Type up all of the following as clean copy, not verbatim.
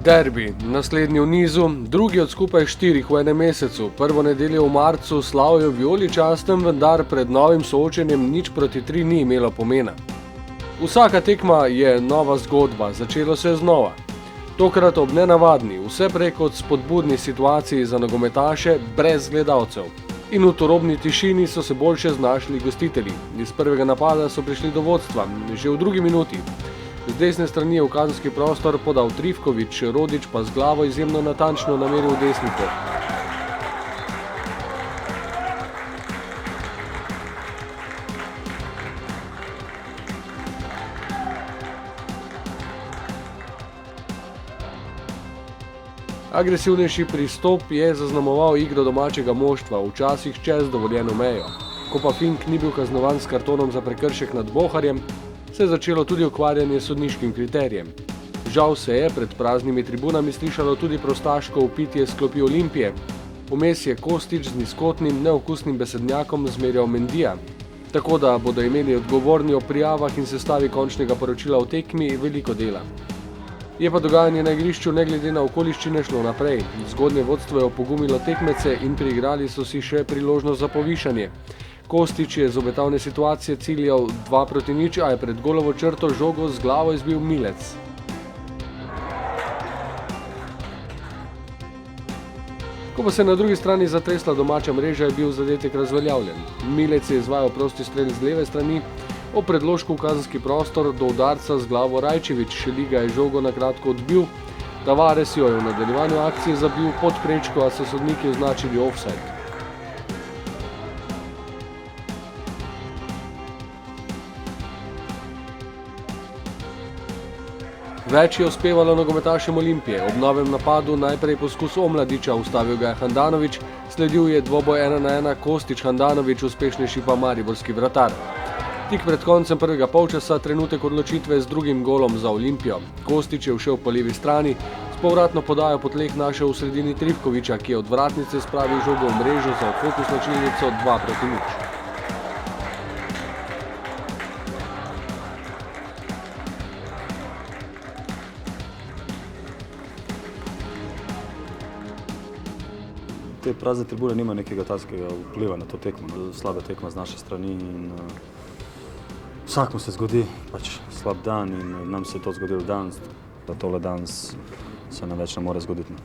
Derbi, naslednji v nizu, drugi od skupaj 4 v enem mesecu. Prvo nedeljo v marcu slavijo vijoličastem, vendar pred novim soočenjem 0-3 ni imelo pomena. Vsaka tekma je nova zgodba, začelo se je znova. Tokrat ob nenavadni, vse prej kot spodbudni situaciji za nogometaše brez gledalcev. In v turobni tišini so se boljše znašli gostitelji. Iz prvega napada so prišli do vodstva, že v drugi minuti. Z desne strani je v kazenski prostor podal Trifković, Rodić pa z glavo izjemno natančno nameril v desni kot. Agresivnejši pristop je zaznamoval igro domačega moštva, včasih čez dovoljeno mejo. Ko pa Fink ni bil kaznovan s kartonom za prekršek nad Boharjem, se je začelo tudi ukvarjanje s sodniškim kriterijem. Žal se je pred praznimi tribunami slišalo tudi prostaško vpitje s klopi Olimpije. Vmes je Kostić z nizkotnim, neokusnim besednjakom zmerjal Mendija. Tako da bodo imeli odgovorni o prijavah in sestavi končnega poročila o tekmi veliko dela. Je pa dogajanje na igrišču ne glede na okoliščine šlo naprej. Zgodnje vodstvo je opogumilo tekmece in priigrali so si še priložnost za povišanje. Kostić je z obetavne situacije ciljal 2-0, a je pred golovo črto žogo z glavo izbil Milec. Ko pa se je na drugi strani zatresla domača mreža, je bil zadetek razveljavljen. Milec je izvajal prosti strel z leve strani, ob predložku v kazenski prostor do udarca z glavo Rajčević, Šeliga je žogo na kratko odbil, Tavares jo je v nadaljevanju akcije zabil pod prečko, a so sodniki označili ofsajd. Več je uspevalo nogometašem Olimpije. Ob novem napadu najprej poskus Omladiča, ustavil ga je Handanović, sledil je dvoboj 1-1 Kostić-Handanović, uspešnejši pa mariborski vratar. Tik pred koncem prvega polčasa trenutek odločitve z drugim golom za Olimpijo. Kostić je ušel po levi strani, s povratno podajo po tleh našel v sredini Trifkovića, ki je od vratnice spravil žogo v mrežo za odhod v slačilnico 2-0. Te prazne tribune nima nekega takega vpliva na to tekmo, slaba tekma z naše strani in vsakmu se zgodi pač slab dan in nam se je to zgodilo danes, da tole danes se nam več ne more zgoditi.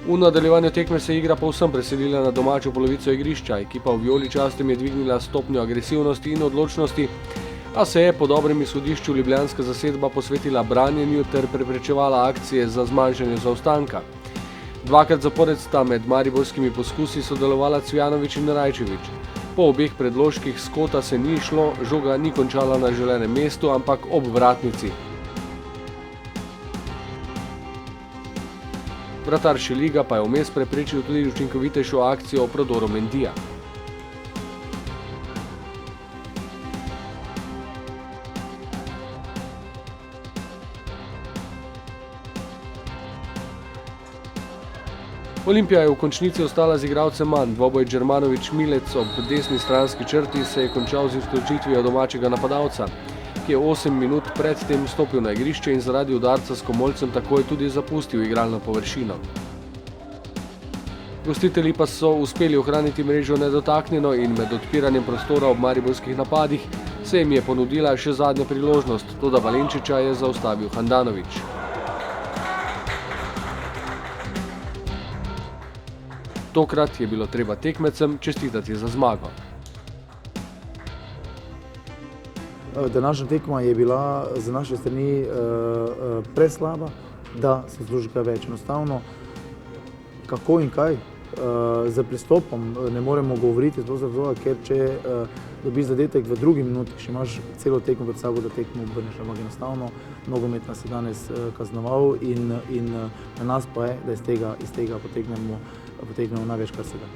V nadaljevanju tekme se je igra povsem preselila na domačo polovico igrišča. Ekipa v vijoličastem je dvignila stopnjo agresivnosti in odločnosti, a se je po dobrem izhodišču ljubljanska zasedba posvetila branjenju ter preprečevala akcije za zmanjšanje zaostanka. Dvakrat zapored sta med mariborskimi poskusi sodelovala Cvjanović in Rajčević. Po obeh predložkih s kota se ni šlo, žoga ni končala na želenem mestu, ampak ob vratnici. Vratar Šeliga pa je vmes preprečil tudi učinkovitejšo akcijo o prodoru Mendija. Olimpija je v končnici ostala z igralcem manj. Dvoboj Džermanović-Milec ob desni stranski črti se je končal z izključitvijo domačega napadalca, ki je 8 minut pred tem stopil na igrišče in zaradi udarca s komolcem takoj tudi zapustil igralno površino. Gostitelji pa so uspeli ohraniti mrežo nedotaknjeno in med odpiranjem prostora ob mariborskih napadih se jim je ponudila še zadnja priložnost, toda Valenčiča je zaustavil Handanović. Tokrat je bilo treba tekmecem čestitati za zmago. Današnja tekma je bila z naše strani preslaba, da se zasluži kaj več. Enostavno, kako in kaj, za pristopom ne moremo govoriti, ker če dobiš zadetek v drugi minuti, še imaš celo tekmo pred sabo, da tekmo obrneš. Ampak enostavno, nogomet nas je danes kaznoval in na nas pa je, da iz tega potegnemo največ, kar se da.